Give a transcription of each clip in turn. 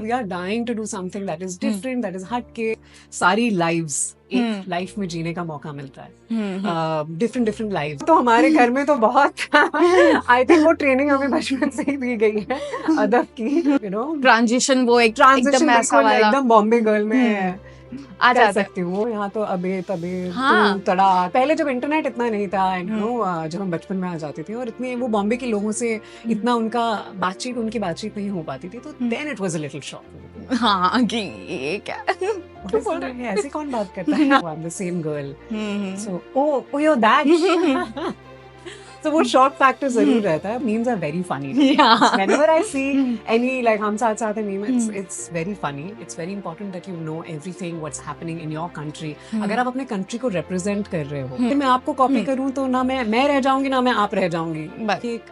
We are dying to do something that is different, that is हट के। सारी lives एक लाइफ में जीने का मौका मिलता है, डिफरेंट डिफरेंट लाइफ। तो हमारे घर में तो बहुत आई थिंक वो ट्रेनिंग हमें बचपन से ही दी गई है अदब की, यू नो। ट्रांजिशन वो एक ट्रांजिशन एकदम ऐसा बिल्कुल वाला एकदम बॉम्बे गर्ल में आ कर जाता है। सकती हूँ। यहाँ तो अबे तबे हाँ। तू तड़ा। पहले जब इंटरनेट इतना नहीं था, जब हम बचपन में आ जाती थी और इतने वो बॉम्बे के लोगों से इतना उनकी बातचीत नहीं हो पाती थी, तो then it was a little shock. हाँ कि ये क्या क्या बोल रहे हैं, ऐसे कौन बात करता है? I am the same girl, so oh you that. तो वो शॉक फैक्टर जरूर रहता है। Memes are very funny. Whenever I see any like हम साथ साथ है meme, it's very funny. It's very important that you know everything what's happening in your country. अगर आप अपने कंट्री को रिप्रेजेंट कर रहे हो, मैं आपको कॉपी करूं तो ना मैं रह जाऊंगी ना मैं आप रह जाऊंगी। कि एक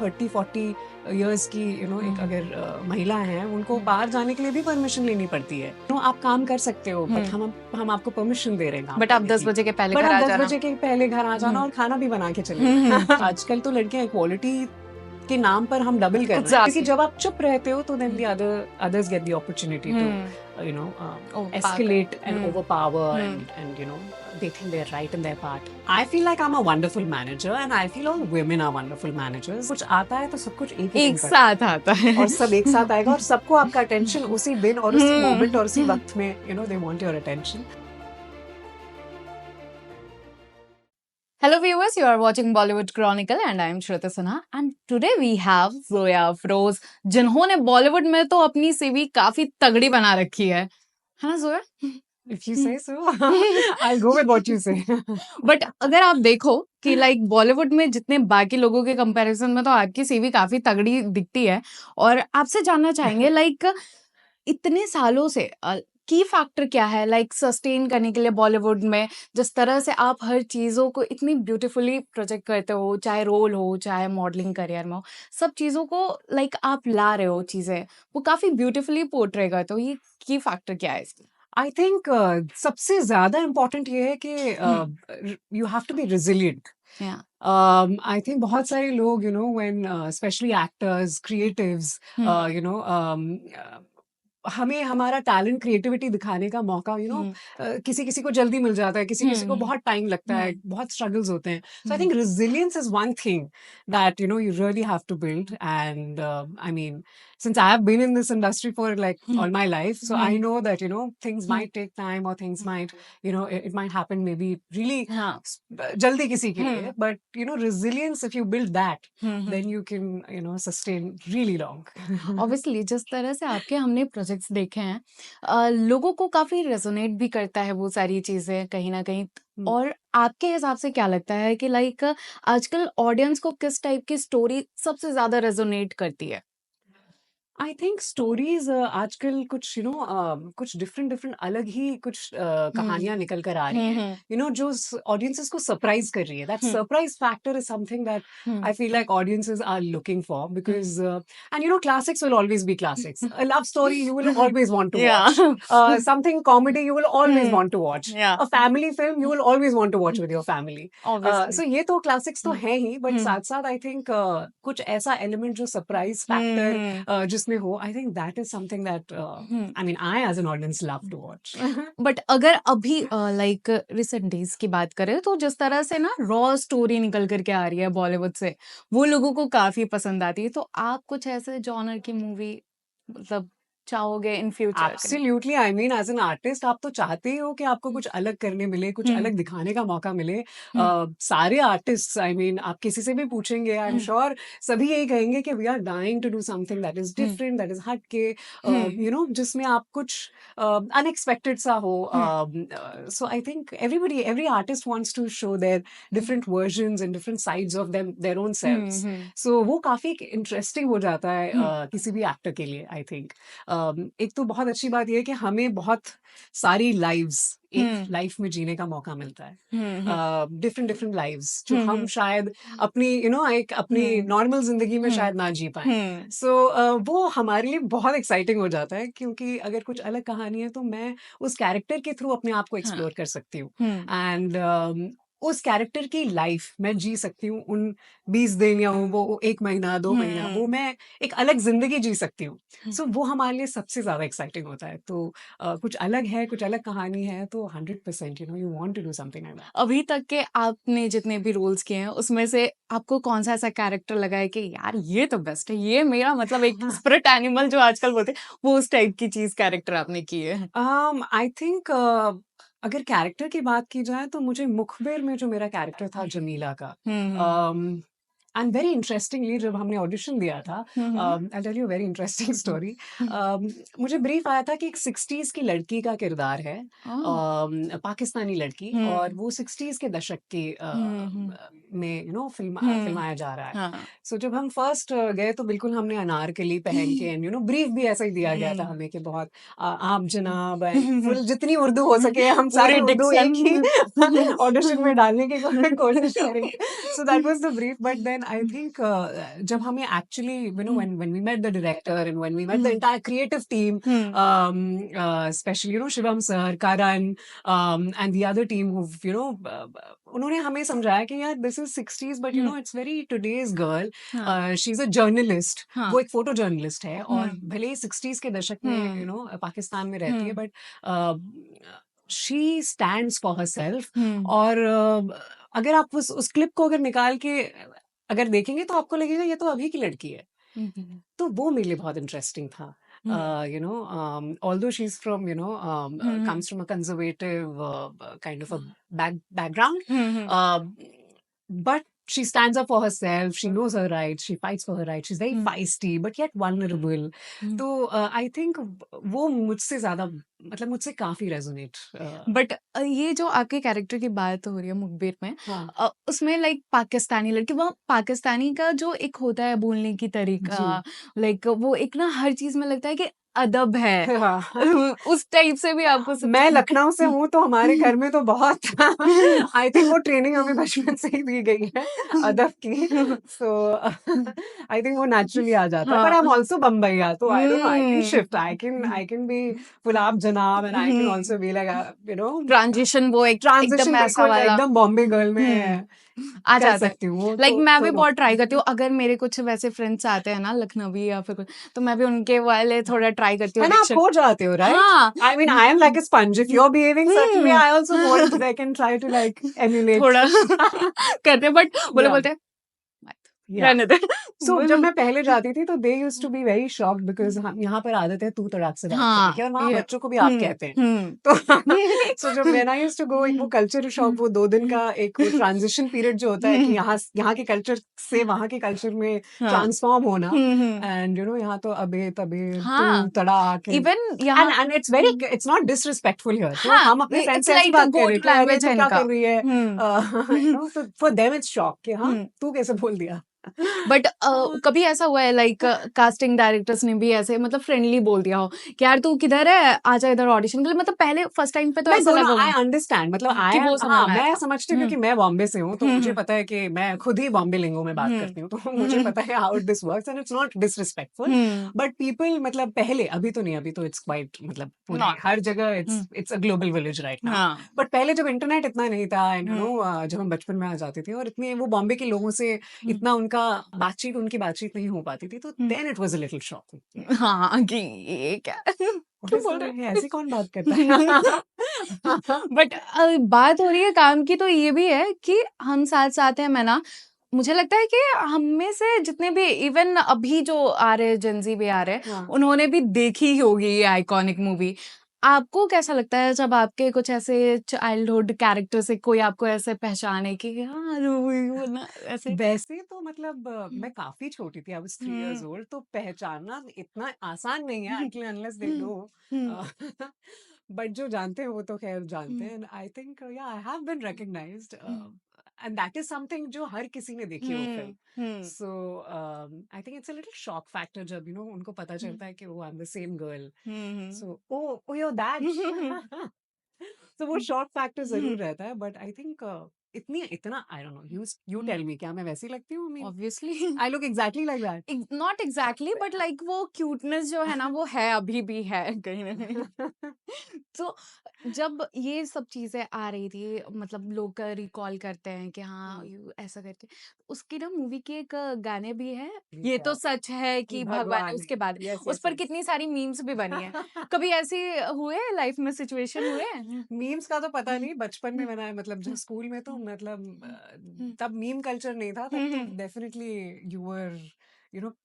30-40 इयर्स की एक अगर महिला है, उनको बाहर जाने के लिए भी परमिशन लेनी पड़ती है। आप काम कर सकते हो, बट हम आपको परमिशन दे रहे हैं। बट आप 10 बजे के पहले घर आ जाना। 10 बजे के पहले घर आ जाना और खाना भी बना के चले। आजकल तो लड़कियां इक्वालिटी के नाम पर हम डबल कर रहे हैं, क्योंकि जब आप चुप रहते हो तो then the others get the opportunity to escalate and overpower and they think they're right in their part. I feel like I'm a wonderful manager and I feel all women are wonderful managers. कुछ आता है तो सब कुछ एक साथ आता है और सब एक साथ आएगा और सबको आपका अटेंशन उसी दिन और उसी मोमेंट और उसी वक्त में they want your attention. Hello viewers, you are watching Bollywood Chronicle and I am Shruti Sinha and today we have Zoya Afroz, जिन्होंने बॉलीवुड में तो अपनी सीवी काफी तगड़ी बना रखी है ना Zoya? If you say so, I'll go with what you say. But अगर आप देखो कि लाइक बॉलीवुड में जितने बाकी लोगों के कंपैरिजन में तो आपकी सीवी काफी तगड़ी दिखती है और आपसे जानना चाहेंगे लाइक इतने सालों से की फैक्टर क्या है लाइक सस्टेन करने के लिए बॉलीवुड में, जिस तरह से आप हर चीज़ों को इतनी ब्यूटीफुली प्रोजेक्ट करते हो, चाहे रोल हो चाहे मॉडलिंग करियर में हो, सब चीज़ों को लाइक आप ला रहे हो, चीज़ें वो काफ़ी ब्यूटीफुली पोर्ट्रे करते हो, ये की फैक्टर क्या है इसकी? आई थिंक सबसे ज्यादा इम्पोर्टेंट ये है कि you have to be resilient. I think बहुत सारे लोग व्हेन स्पेशली एक्टर्स, क्रिएटिव्स, हमें हमारा टैलेंट, क्रिएटिविटी दिखाने का मौका किसी किसी को जल्दी मिल जाता है, किसी किसी को बहुत टाइम लगता है, बहुत स्ट्रगल्स होते हैं। So I think resilience is one thing that you really have to build and I mean since I have been in this industry for like all my life, so I know that things might take time or things might it might happen maybe really jaldi kisi ke liye, but resilience, if you build that, then you can sustain really long. Obviously जिस तरह से आपके हमने projects देखे हैं, लोगों को काफी रेजोनेट भी करता है वो सारी चीजें कहीं ना कहीं, और आपके हिसाब से क्या लगता है कि लाइक आजकल ऑडियंस को किस टाइप की स्टोरी सबसे ज्यादा रेजोनेट करती है? आई थिंक स्टोरीज आजकल कुछ कुछ डिफरेंट अलग ही कुछ कहानियां निकल कर आ रही हैं, जो ऑडियंसेस को सरप्राइज कर रही है। That surprise factor is something that I feel like audiences are looking for, because and classics will always be classics. A love story you will always want to watch, something comedy you will always want to watch, a family film you will always want to watch with your family. So ये तो classics तो है ही, but साथ साथ I think कुछ ऐसा element जो surprise factor जिसमें हो, I think that is something that I mean I as an audience love to watch. But अगर अभी लाइक रिसेंट डेज की बात करें तो जिस तरह से ना रॉ स्टोरी निकल करके आ रही है बॉलीवुड से, वो लोगों को काफी पसंद आती है, तो आप कुछ ऐसे जॉनर की मूवी मतलब चाहोगे in future? Absolutely, I mean as an artist आप तो चाहते ही हो कि आपको कुछ अलग करने मिले, कुछ अलग दिखाने का मौका मिले। सारे आर्टिस्ट, आई मीन आप किसी से भी पूछेंगे, आई एम श्योर सभी यही कहेंगे कि we are dying to do something that is different, that is हट के, जिसमें आप कुछ अनएक्सपेक्टेड सा हो। So I think every artist wants to show their different versions and different sides of them, their own selves. So वो काफी interesting हो जाता है किसी भी एक्टर के लिए। आई थिंक एक तो बहुत अच्छी बात यह है कि हमें बहुत सारी लाइव्स एक लाइफ में जीने का मौका मिलता है, डिफरेंट लाइव्स जो हम शायद अपनी एक अपनी नॉर्मल जिंदगी में शायद ना जी पाए। सो वो हमारे लिए बहुत एक्साइटिंग हो जाता है, क्योंकि अगर कुछ अलग कहानी है तो मैं उस कैरेक्टर के थ्रू अपने आप को एक्सप्लोर कर सकती हूँ। एंड उस कैरेक्टर की लाइफ मैं जी सकती हूँ, उन 20 दिन या वो 1 महीना, 2 महीना, वो मैं एक अलग ज़िंदगी जी सकती हूँ। सो वो हमारे लिए सबसे ज़्यादा एक्साइटिंग होता है। तो कुछ अलग है, कुछ अलग कहानी है, तो 100% you want to do something like that. अभी तक के आपने जितने भी रोल्स किए हैं उसमें से आपको कौन-सा ऐसा कैरेक्टर लगा है कि यार ये तो बेस्ट है, ये मेरा मतलब एक स्पिरिट एनिमल जो आजकल बोलते हैं, वो उस टाइप की चीज़ कैरेक्टर आपने की है? आई थिंक अगर कैरेक्टर की बात की जाए तो मुझे मुखबिर में जो मेरा कैरेक्टर था जमीला का, हुँ। एंड वेरी इंटरेस्टिंगली जब हमने ऑडिशन दिया था, hmm. I tell you very interesting story. मुझे ब्रीफ आया था कि एक 60s की लड़की का किरदार है, ओह! पाकिस्तानी लड़की, और हुँ। वो 60s के दशक के हुँ। में हुँ। फिल्माया जा रहा है। हाँ। सो जब हम फर्स्ट गए तो बिल्कुल हमने अनारकली पहन के, एंड ब्रीफ भी ऐसा ही दिया गया था हुँ। हमें कि बहुत आप जनाब एंड फुल जितनी उर्दू हो सके हम सारी पूरी उर्दू एक ही डिक्शन। ऑडिशन में डालने की कोशिश करेंगे। So that was the brief, but then I think जब हमें actually when we met the director and when we met the entire creative team, specially Shivam sir, Karan, and the other team who उन्होंने हमें समझाया कि यार this is 60s, but it's very today's girl, हाँ। She is a journalist, हाँ। वो एक photo journalist है, और हुँ। भले ही 60s के दशक में हुँ। पाकिस्तान में रहती है, hmm. But she stands for herself. Hmm. और अगर आप उस क्लिप को अगर निकाल के अगर देखेंगे तो आपको लगेगा ये तो अभी की लड़की है। हुँ, हुँ, तो वो मेरे लिए बहुत इंटरेस्टिंग था। हुँ, Although she's from hmm, comes from a conservative kind of a background, hmm, hmm, uh, but she stands up for herself. She knows her rights. She fights for her rights. She's very hmm, feisty, but yet vulnerable. हुँ। तो I think वो मुझसे ज्यादा, मतलब मुझसे काफी resonate. But ये जो आपके कैरेक्टर की बात हो रही है मुखबिर में, हाँ उसमें लाइक पाकिस्तानी लड़की, वो पाकिस्तानी का जो एक होता है बोलने की जी। तरीका, लाइक वो एक ना हर चीज़ में लगता है कि अदब है। हाँ उस टाइप से भी आपको सब मैं लखनऊ से हूँ तो हमारे घर में तो बहुत आई थिंक वो ट्रेनिंग हमें बचपन से ही दी गई है अदब की। सो आई थिंक वो नेचुरली आ जाता है, बट हाँ। आई एम आल्सो बम्बईया, तो I don't know, I can hmm. Shift, I can be गुलाब जनाब, and I can hmm. Also be like transition वो एक एकदम ट्रांजिशन ऐसा बिल्कुल वाला। एकदम बॉम्बे गर्ल हुँ। में आ कर जाता है। सकती हूँ वो लाइक मैं भी तो बहुत ट्राई करती हूँ, अगर मेरे कुछ वैसे फ्रेंड्स आते हैं ना लखनवी या फिर कुछ, तो मैं भी उनके वाले थोड़ा ट्राई करती हूँ है ना, आप डिक्शन। हो जाते हो, राइट? हाँ। I mean I am like a sponge, if you are behaving certain way hmm. I also go into that and try to like emulate. थोड़ा करते हैं बट वो लोग या बोलते हैं मत, या रहने दे। सो जब मैं पहले जाती थी तो they used to be very shocked, because हम यहाँ पर आदत है तू तड़ाक से बात करने हाँ, की, और वहाँ ये बच्चों को भी आप हुँ, कहते हैं। हुँ। तो सो जब when I used to go, एक वो कल्चर शॉक, वो 2 दिन का एक वो ट्रांजिशन पीरियड जो होता है कि यहाँ के कल्चर से वहाँ के कल्चर में हाँ। ट्रांसफॉर्म होना, हुँ, हुँ। एंड यहाँ तो अबे तबे तू हाँ, तड़ाक, इवन यहाँ and it's not disrespectful here, तो हाँ, हम अपने फ्रेंड इट्स से ऐसी लाइक बात कर गो रहे टू थे, अरे लैंग्वेज तू है क्या इनका। कर रही है, हुँ। तो फॉर देम इट्स शॉक कि हाँ हुँ। तू कैसे बोल दिया। बट कभी ऐसा हुआ है लाइक कास्टिंग डायरेक्टर्स ने भी ऐसे मतलब फ्रेंडली बोल दिया हो कि यार तू किधर है, आजा इधर ऑडिशन के लिए, मतलब पहले फर्स्ट टाइम पे तो मैं ऐसा दोनों लगा आई होगा अंडरस्टैंड, मतलब आई कि एम, वो हाँ समझ में आया मैं था। समझती हूँ हुँ, क्योंकि मैं बॉम्बे से हूँ, तो हुँ, मुझे हुँ, पता है कि मैं खुद ही बॉम्बे लिंगो में बात हुँ, करती हूँ, तो मुझे हुँ, पता है how this works, and it's not disrespectful, hmm, but people, मतलब पहले, अभी तो नहीं, अभी तो इट्स क्वाइट, मतलब पूरे नॉर्मल। हर जगह hmm, it's a global village right now. हाँ, बट पहले जब इंटरनेट इतना नहीं था, एंड हुँ, जब हम बचपन में आ जाते थे और इतने वो बॉम्बे के लोगों से हुँ, इतना उनकी बातचट नहीं हो पाती थी, तो hmm. Then it was a little shocking. हाँ, कि ये क्या व्हाट क्यों इज बोल ये रहे ऐसे कौन बात करता हैं? है? बट बात हो रही है काम की, तो ये भी है कि हम साथ-साथ हैं, मैं ना मुझे लगता है कि हम में से जितने भी इवन अभी जो आ रहे हैं, जेन ज़ी भी आ रहे हैं, हाँ उन्होंने भी देखी ही होगी ये आइकॉनिक मूवी। आपको कैसा लगता है जब आपके कुछ ऐसे चाइल्डहुड कैरेक्टर से कोई आपको ऐसे पहचाने कि हाँ, वो ना ऐसे? वैसे तो मतलब हुँ, मैं काफ़ी छोटी थी, I was 3 years hmm, old, तो पहचानना इतना आसान नहीं है hmm, until unless they hmm, know. Hmm, uh, but जो जानते हैं वो तो ख़ैर जानते हुँ, हैं, and I think yeah I have been recognized, hmm, and that is something जो हर किसी ने देखी है वो फ़िल्म। Hmm, hmm, so I think it's a little shock factor जब उनको पता हुँ, चलता है कि oh I am the same girl. Hmm, so oh oh you are that. Hmm, तो वो शॉक फैक्टर हुँ, ज़रूर रहता है, बट आई थिंक इतनी इतना I don't know, you hmm, tell me, क्या मैं वैसी लगती हूँ? I mean obviously. I look exactly like that? Not exactly but like वो क्यूटनेस जो है ना वो है, अभी भी है कहीं ना कहीं। तो जब ये सब चीज़ें आ रही थी, मतलब लोग रिकॉल करते हैं कि हाँ, हुँ, यू ऐसा करके, उसकी ना मूवी के एक गाने भी है, ये ये क्या? तो सच है कि भगवान है, भगवान है। उसके बाद यस, उस यस, पर यस। कितनी सारी मीम्स भी बनी है। कभी ऐसे हुए लाइफ में सिचुएशन हुए? मीम्स का तो पता हुँ, नहीं, बचपन में हुँ, मैंने मतलब जब हुँ, स्कूल में तो हुँ, मतलब हुँ, हुँ, तब मीम कल्चर नहीं था, तब हुँ, तो hmm, definitely you were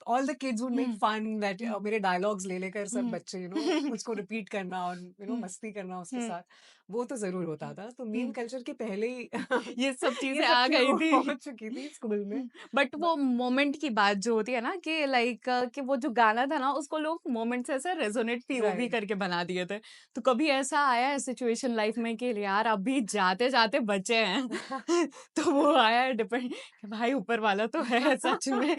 all the kids would make hmm, fun that hmm, मेरे डायलॉग्स ले लेकर सब हुँ, बच्चे उसको रिपीट करना और हुँ, मस्ती करना उसके हुँ, साथ, वो तो ज़रूर होता था। तो मीम हुँ, कल्चर के पहले ही ये सब ये चीज़ें सब आ चीज़ गई हो थी। चुकी थी स्कूल में। बट ब वो मोमेंट की बात जो होती है ना कि लाइक कि वो जो गाना था ना उसको लोग मोमेंट से ऐसे रेजोनेट पीओवी राइट। करके बना दिए थे। तो कभी ऐसा आया है सिचुएशन लाइफ में कि यार अभी जाते जाते बचे हैं तो वो आया है डिपेंड कि भाई ऊपर वाला तो है सच में।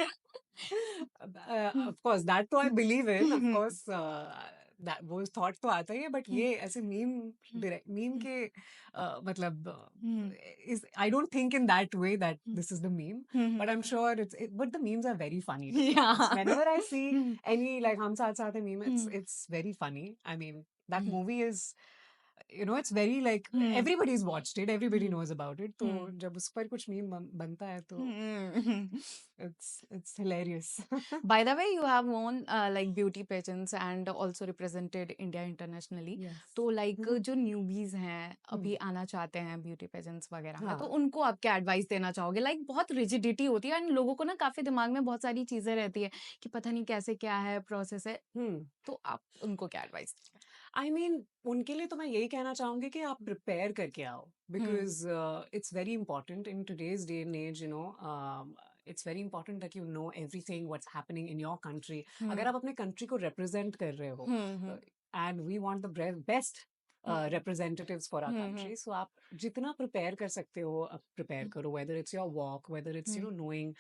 ऑफ कोर्स दैट तो I believe in, of course that वो थॉट तो आता ही है, बट ये ऐसे मीम डायरेक्ट मीम के मतलब is I don't think in that way that this is the meme, but I am sure but the memes are very funny to be honest, whenever I see any like हम साथ साथ है meme, it's very funny. I mean that movie is it's very like everybody's watched it, everybody knows about it. तो जब उस पर कुछ meme बनता है तो it's hilarious. By the way, you have won like beauty pageants and also represented India internationally. Yes. तो like हम्म, जो newbies हैं हम्म, अभी आना चाहते हैं ब्यूटी पेजेंट्स वगैरह में, तो हाँ। उनको आप क्या एडवाइस देना चाहोगे? लाइक बहुत रिजिडिटी होती है एंड लोगों को ना काफी दिमाग में बहुत सारी चीजें रहती है कि पता नहीं कैसे क्या है प्रोसेस है, हम्म। तो आप उनको क्या एडवाइस? आई मीन उनके लिए तो मैं यही कहना चाहूंगी कि आप प्रिपेयर करके आओ, hmm because it's very important in today's day and age, it's very important that you know everything what's happening in your country. अगर हम्म आप अपने कंट्री को रिप्रेजेंट कर रहे हो hmm and we want the best hmm representatives for our hmm country, so आप जितना प्रिपेयर कर सकते हो आप प्रिपेयर करो, whether it's your walk, whether it's knowing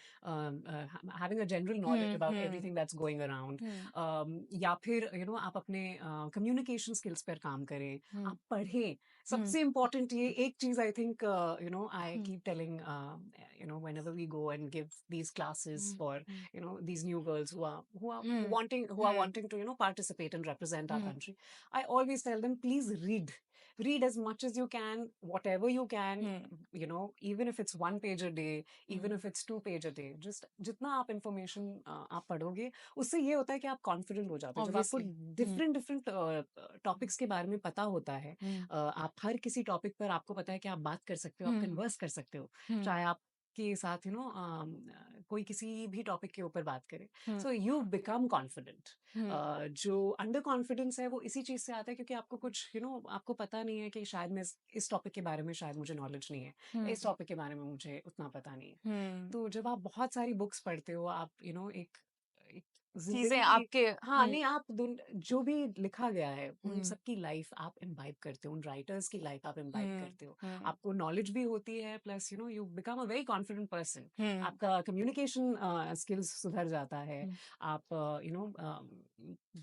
having a general knowledge about hmm everything that's going around, हम्म या फिर आप अपने कम्युनिकेशन स्किल्स पर काम करें, हम्म आप पढ़ें। हम्म सबसे इम्पोर्टेंट ये एक चीज I think I hmm keep telling whenever we go and give these classes for hmm these new girls hmm who are wanting to participate and represent our hmm country, I always tell them, please read as much as you can, whatever you can, hmm even if it's 1 page a day, even hmm if it's 2 page a day, just जितना आप information आप पढ़ोगे, उससे ये होता है कि आप कॉन्फिडेंट हो जाते हो। जब आपको ऑब्वियसली डिफरेंट डिफरेंट टॉपिक्स के बारे में पता होता है, हुँ, आप हर किसी टॉपिक पर आपको पता है कि आप बात कर सकते हो, आप हुँ, कन्वर्स कर सकते हो, हुँ, चाहे आप के साथ कोई किसी भी टॉपिक के ऊपर बात करे, हुँ, सो यू बिकम कॉन्फिडेंट। हुँ, जो अंडर कॉन्फिडेंस है वो इसी चीज से आता है क्योंकि आपको कुछ आपको पता नहीं है कि शायद मैं इस टॉपिक के बारे में शायद मुझे नॉलेज नहीं है, हुँ, इस टॉपिक के बारे में मुझे उतना पता नहीं है। हुँ, तो जब आप बहुत सारी बुक्स पढ़ते हो, आप एक एक चीज़ें जिंदगी की, आपके हाँ नहीं, आप जो भी लिखा गया है उन हुँ, सबकी लाइफ आप इम्बाइब करते हो, उन राइटर्स की लाइफ आप इम्बाइब हुँ, करते हो, हुँ, आपको नॉलेज भी होती है, plus you become a very confident person, hmm, आपका कम्युनिकेशन स्किल्स सुधर जाता है, हुँ, आप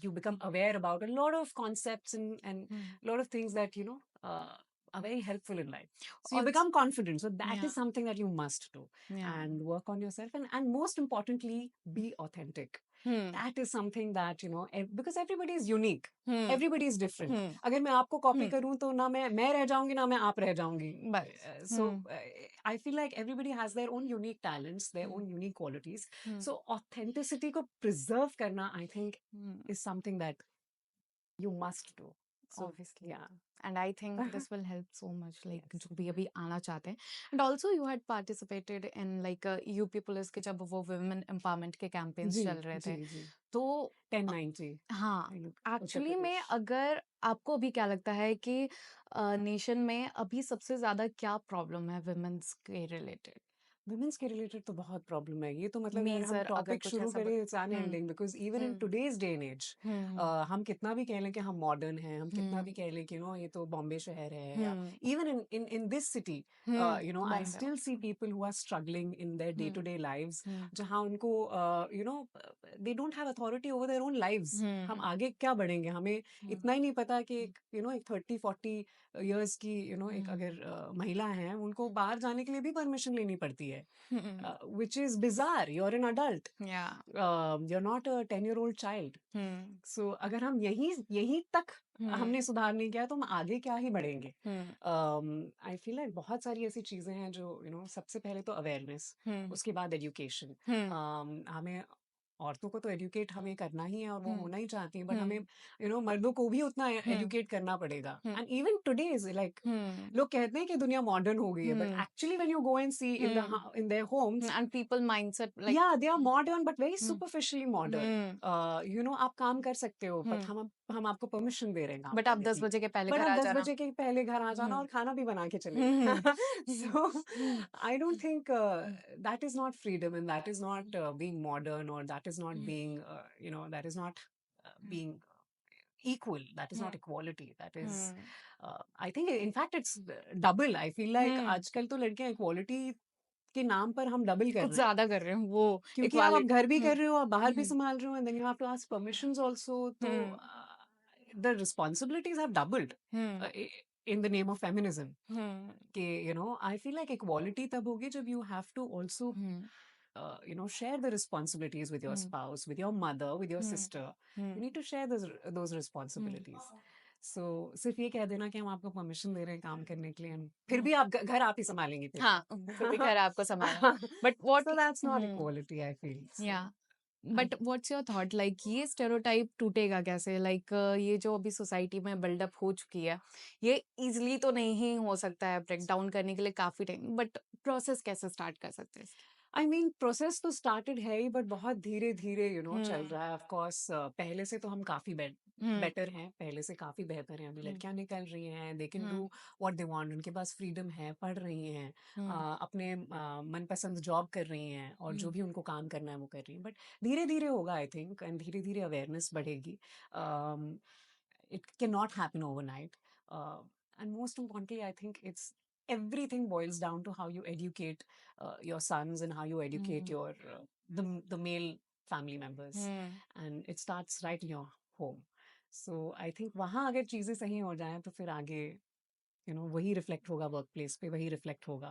you become aware about a lot of concepts and hmm, lot of things that are very helpful in life. So you ऑल्स become confident. So that या is something that you must do या and work on yourself. And most importantly, be authentic. Hmm, That is something that because everybody is unique. Hmm, Everybody is different. हुँ, अगर मैं आपको copy हुँ, करूं तो ना मैं रह जाऊंगी, ना मैं आप रह जाऊंगी. बस So hmm, I feel like everybody has their own unique talents, their hmm, own unique qualities. Hmm, So authenticity को preserve करना, I think, hmm, is something that you must do. So obviously yeah. And I think this will help so much like Yes. जो भी अभी आना चाहते हैं and also you had participated in like UP police के जब वो women empowerment के कैंपेन्स जी, चल रहे थे, जी, जी. तो 1090 हाँ, Uttar एक्चुअली में Pradesh. अगर आपको अभी क्या लगता है कि नेशन में अभी सबसे ज़्यादा क्या प्रॉब्लम है वुमेन्स के रिलेटेड? वुमेन्स के रिलेटेड तो बहुत प्रॉब्लम है। ये तो मतलब अगर हम मेजर अगर टॉपिक कुछ शुरू ऐसा करें, it's hmm, unending, because even in hmm, today's day and age, hmm, हम कितना भी कह लें कि हम मॉडर्न हैं, हम कितना हुँ, भी कह लें कि ये तो बॉम्बे शहर है, या hmm, even in this city, hmm, I Bombay still see people who are struggling in their day to hmm, day lives, hmm, जहाँ उनको they don't have authority over their own lives. हम हुँ, आगे क्या बढ़ेंगे? हमें हुँ, इतना ही नहीं पता कि एक 30-40 इयर्स की एक हुँ, अगर महिला हैं, उनको बाहर जाने के लिए भी परमिशन लेनी पड़ती है, which is bizarre. You're an adult. Yeah. You're not a 10-year-old child. Hmm. So अगर हम यहीं तक Hmm. हमने सुधार नहीं किया तो हम आगे क्या ही बढ़ेंगे. Hmm. I feel like बहुत सारी ऐसी चीजें हैं जो सबसे पहले तो अवेयरनेस, Hmm. उसके बाद एजुकेशन. Hmm. हमें औरतों को तो एजुकेट हमें करना ही है और वो Hmm. होना ही चाहती हैं, बट Hmm. हमें मर्दों को भी उतना Hmm. एजुकेट करना पड़ेगा. Hmm. And even today is like, Hmm. लोग कहते हैं कि दुनिया मॉडर्न हो गई है, but Hmm. Actually when you go and see in their homes, And people mindset like yeah, they are modern but very Hmm. superficially modern. Hmm. आप काम कर सकते हो, बट Hmm. हम आपको परमिशन दे रहे हैं काम बट आप करने 10 की. बजे के पहले बट घर आप आ 10 जाना. बजे के पहले घर आ जाना Hmm. और खाना भी बना के चले Hmm. जाना. Hmm. So Hmm. I don't think that is not freedom, and that is not being modern, or that is not being that is not being equal. That is not equality. That is I think in fact it's double. I feel like Hmm. आजकल तो लड़कियां equality के नाम पर हम double कर कुछ रहे हैं, ज्यादा कर रहे हैं वो क्योंकि आप इक्वालिटी. घर भी कर Hmm. रहे हो, आप बाहर भी Hmm. संभाल रहे हो, and then you have to ask permissions also. तो Hmm. the responsibilities have doubled Hmm. in the name of feminism. Hmm. कि I feel like equality तब होगी जब you have to also Hmm. share the responsibilities with your Hmm. spouse, with your mother, with your Hmm. sister. Hmm. You need to share those responsibilities. So सिर्फ ये कह देना कि हम आपको परमिशन दे रहे हैं काम करने के लिए, and फिर Hmm. भी आप घर आप ही संभालेंगे फिर. हाँ, फिर भी घर आपको संभालना. But what So that's not Hmm. equality, I feel. So, या but what's your thought like ये स्टेरियोटाइप टूटेगा कैसे? लाइक ये जो अभी सोसाइटी में बिल्डअप हो चुकी है, ये इजीली तो नहीं हो सकता है, ब्रेक डाउन करने के लिए काफी टाइम, बट प्रोसेस कैसे स्टार्ट कर सकते हैं इसकी? I mean, प्रोसेस तो स्टार्टेड है ही, बट बहुत धीरे धीरे चल हम्म. रहा है. ऑफ कोर्स पहले से तो हम काफी हम्म. बेटर हैं, पहले से काफी बेहतर हैं. अभी हम्म. लड़कियां निकल रही हैं, they can do hmm. What they want, उनके पास फ्रीडम है, पढ़ रही हैं, हम्म. अपने मनपसंद जॉब कर रही हैं, और जो हम्म. भी उनको काम करना है वो कर रही हैं. बट धीरे धीरे होगा, आई थिंक, एंड धीरे धीरे अवेयरनेस बढ़ेगी. It cannot happen overnight. And most importantly, I think it's everything boils down to how you educate your sons, and how you educate hmm. your the male family members, hmm. and it starts right in your home. So I think वहाँ अगर चीजें सही हो जाएं तो फिर आगे वही रिफ्लेक्ट होगा वर्क प्लेस पे, वही रिफ्लेक्ट होगा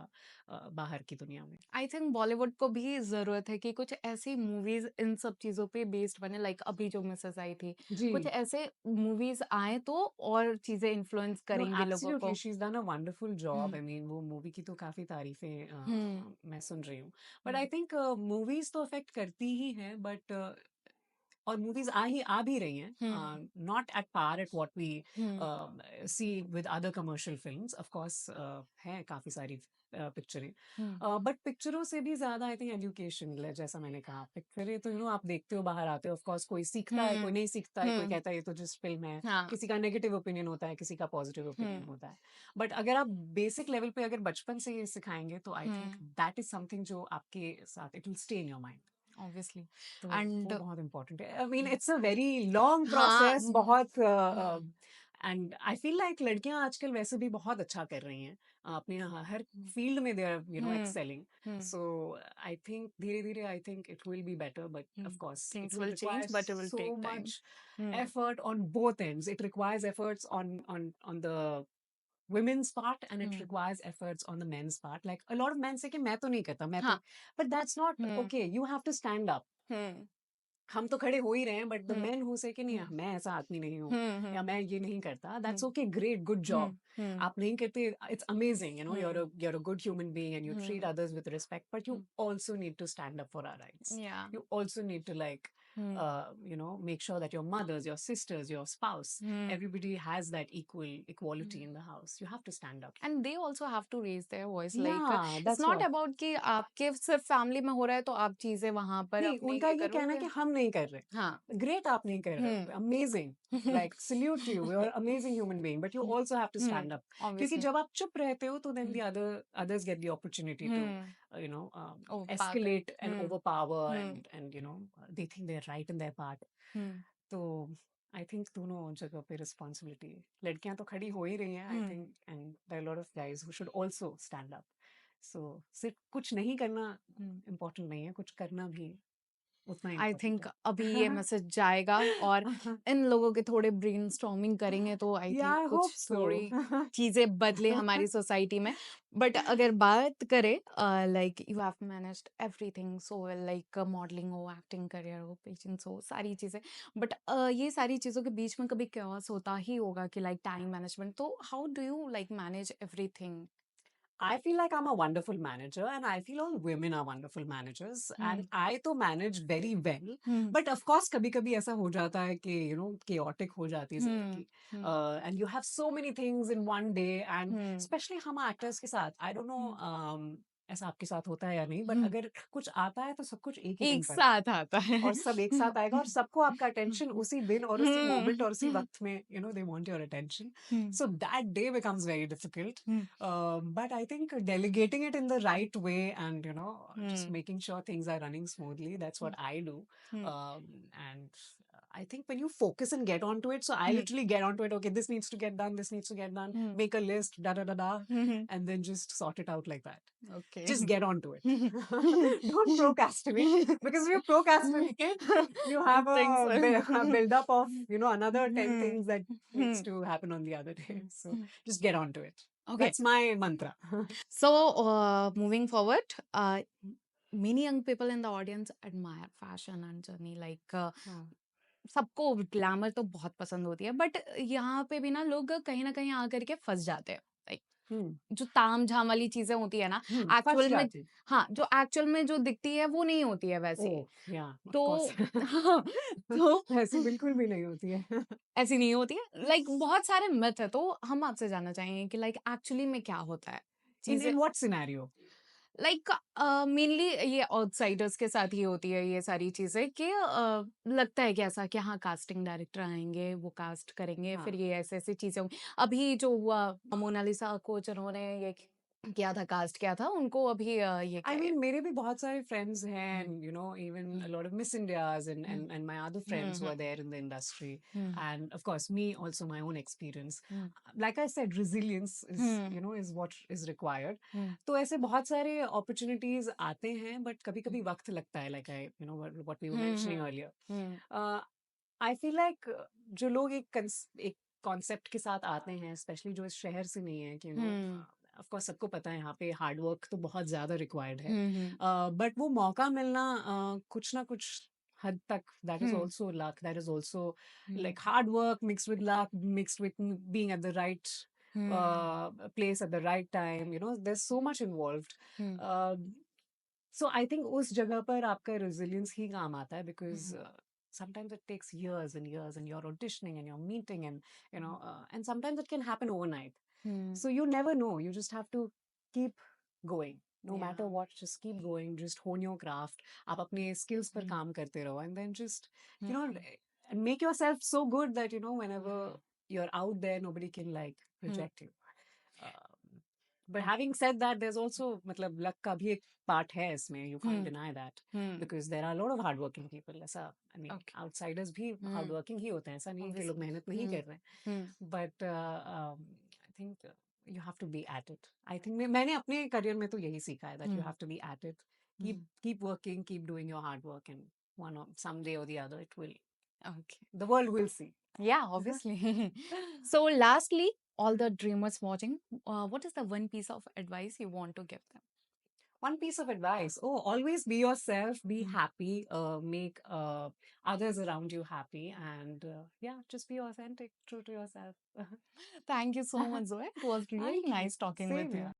बाहर की दुनिया में. आई थिंक बॉलीवुड को भी जरूरत है कि कुछ ऐसी मूवीज इन सब चीजों पे बेस्ड बने, लाइक अभी जो मिसेस आई थी, जी. कुछ ऐसे मूवीज आए तो और चीजें इन्फ्लुएंस No, करेंगी लोगों absolutely. को. She's done a wonderful job. Hmm. I mean, वो मूवी की तो काफी तारीफें हम्म. मैं सुन रही हूँ. बट आई थिंक मूवीज तो अफेक्ट करती ही हैं, बट और मूवीज आ भी रही हम्म. हैं, not at par at what we hmm. See with other commercial films. Of course हैं काफी सारी पिक्चरें, हम्म. बट पिक्चरों से भी ज्यादा आई थिंक एजुकेशन है. जैसा मैंने कहा, पिक्चरें तो आप देखते हो, बाहर आते हो, ऑफ कोर्स कोई सीखता है, कोई हम्म. नहीं सीखता है, कोई हम्म. कहता है ये तो जस्ट फिल्म है, हाँ. किसी का नेगेटिव ओपिनियन होता है, किसी का पॉजिटिव ओपिनियन हम्म. होता है. बट अगर आप बेसिक लेवल पे अगर बचपन से ये सिखाएंगे तो I think hmm. That is something जो आपके साथ it will stay in your mind. Obviously. तो वो एंड बहुत इम्पोर्टेंट है. I mean it's a very long हाँ. प्रोसेस, बहुत एंड आई फील लाइक लड़कियां आजकल वैसे भी बहुत अच्छा कर रही हैं अपने हर फील्ड में. They are excelling. So I think धीरे धीरे I think it will be better, but of course it things will will change require but it will so take time. much effort on both ends. It requires efforts on the women's part, and it requires efforts on the men's part. Like a lot of men say कि मैं तो नहीं करता, मैं तो, हाँ. but that's not okay. You have to stand up. हम्म. हम तो खड़े हो ही रहे हैं, but the hmm. Men who से कि नहीं, हम्म. मैं ऐसा आदमी नहीं हूँ, हम्म. या मैं ये नहीं करता, that's hmm. Okay, great, good job. Hmm. आप नहीं करते, it's amazing. Hmm. you're a good human being, and you treat hmm. others with respect, but you also need to stand up for our rights. Yeah. You also need to like hmm. make sure that your mothers, your sisters, your spouse, hmm. everybody has that equality in the house. You have to stand up. And they also have to raise their voice. Like Yeah, it's that's not what. about कि आपके सिर्फ family में हो रहा है तो आप चीजें वहां पर नहीं, अपने उनका ये ये कहना है करोगे. कि हम नहीं कर रहे. हाँ. ग्रेट, आप नहीं कर रहे, hmm. Amazing, like salute to you, you're an amazing human being, but you also have to stand up. क्योंकि Obviously. जब आप चुप रहते हो तो then the others get the opportunity to Overpower. escalate and hmm. overpower, hmm. and they think they're right in their part. हम्म. तो I think दोनों जगह पे रिस्पॉन्सिबिलिटी. लड़कियां तो खड़ी हो ही रही हैं, I think, and there are lot of guys who should also stand up. So सिर्फ कुछ नहीं करना इम्पोर्टेंट नहीं है, कुछ करना भी उतना ही आई इम्पोर्टेंट थिंक अभी ये मैसेज जाएगा और है। इन लोगों के थोड़े ब्रेनस्टॉर्मिंग करेंगे तो आई या थिंक आई कुछ होप सो। थोड़ी चीजें बदले हमारी सोसाइटी में। बट अगर बात करें like you have managed everything so well, like modelling हो, एक्टिंग करियर हो, पेशेंस हो, सारी चीजें, बट ये सारी चीजों के बीच में कभी chaos होता ही होगा कि लाइक टाइम मैनेजमेंट, तो how do you like manage everything? I feel like I'm a wonderful manager, and I feel all women are wonderful managers, and I to manage very well. Hmm But of course, कभी कभी ऐसा हो जाता है कि chaotic हो जाती है हम्म जिंदगी, and you have so many things in one day, and hmm especially हम actors के साथ, I don't know ऐसा आपके साथ होता है या नहीं, but हम्म अगर कुछ आता है तो सब कुछ एक ही दिन एक पर साथ आता है। और सब एक साथ आएगा और सबको आपका अटेंशन उसी दिन और उसी मोमेंट और उसी हम्म वक्त में they want your attention. Hmm So that day becomes very difficult. Hmm But I think delegating it in the right way and just hmm making sure things are running smoothly, that's what I do. Hmm And I think when you focus and get onto it, so I hmm literally get onto it. Okay, this needs to get done, this needs to get done, hmm make a list, da da da da, hmm and then just sort it out like that. Okay. Just get onto it. Don't procrastinate, because if you procrastinate, you have thinks. a build up of another 10 things that needs to happen on the other day. So just get onto it. Okay, That's my mantra. So moving forward, many young people in the audience admire fashion and journey, like सबको glamour तो बहुत पसंद होती है, but यहाँ पे भी ना लोग कहीं ना कहीं आकर के फंस जाते हैं, लाइक Hmm. जो ताम झाम वाली चीजें होती है ना, First एक्चुअल में, jati. हाँ, जो एक्चुअल में जो दिखती है वो नहीं होती है वैसे। Oh, yeah, of तो course. हाँ, तो ऐसी बिल्कुल भी नहीं होती है. ऐसी नहीं होती है, लाइक बहुत सारे मिथ है, तो हम आपसे जानना चाहेंगे कि लाइक एक्चुअली में क्या होता है चीजें, In what scenario? Like mainly ये आउटसाइडर्स के साथ ही होती है ये सारी चीजें कि लगता है कि ऐसा कि हाँ कास्टिंग डायरेक्टर आएंगे, वो कास्ट करेंगे, फिर हाँ. ये ऐसे ऐसी चीजें होंगी। अभी जो हुआ मोनालिसा को जिन्होंने ये किया था, कास्ट किया था, उनको अभी ये I क्या है। mean, मेरे भी बहुत सारे friends हैं, हम्म and even a hmm lot of Miss Indias and, hmm and and my other hmm friends who are there in the industry, hmm and of course me also my own experience. Hmm Like I said, resilience is hmm is what is required. हम्म तो ऐसे बहुत सारे opportunities आते हैं, but कभी कभी वक्त लगता है, like I what we were mentioning earlier. Hmm Uh, I feel like जो लोग एक कॉन्सेप्ट के साथ आते हैं, स्पेशली जो इस शहर से नहीं है, कि हम्म ऑफ कोर्स सबको पता है यहाँ पे हार्ड वर्क तो बहुत ज्यादा रिक्वायर्ड है, हम्म बट वो मौका मिलना कुछ ना कुछ हद तक, that is hmm also luck, that is also hmm like hard work mixed with luck, mixed with being at the right hmm place at the right time. There's so much involved. Hmm uh, so I think उस जगह पर आपका resilience ही काम आता है, because sometimes it takes years and years, and you're auditioning and you're meeting, and and sometimes it can happen overnight. Hmm So you never know. You just have to keep going. No matter yeah what, just keep going. Just hone your craft. आप अपने skills पर हम्म काम करते रहो, and then just you know hmm and make yourself so good that whenever you're out there, nobody can like hmm reject you. But having said that, there's also मतलब luck का भी एक part है इसमें. You can't hmm deny that, hmm because there are a lot of hardworking people. ऐसा I mean okay outsiders भी hardworking ही होते हैं. ऐसा नहीं है कि लोग ऑब्वियसली मेहनत नहीं कर रहे हैं. हम्म But I think you have to be at it. I think मैंने अपने करियर में तो यही सीखा है, that you hmm have to be at it. Keep working, keep doing your hard work, and someday or the other it will. Okay The world will see. yeah obviously। So lastly, all the dreamers watching, what is the one piece of advice you want to give them? One piece of advice. Oh, always be yourself, be Mm. happy, make others around you happy, and yeah, just be authentic, true to yourself. Thank you so much, Zoe. It was really Thank you. nice talking with Same you. here.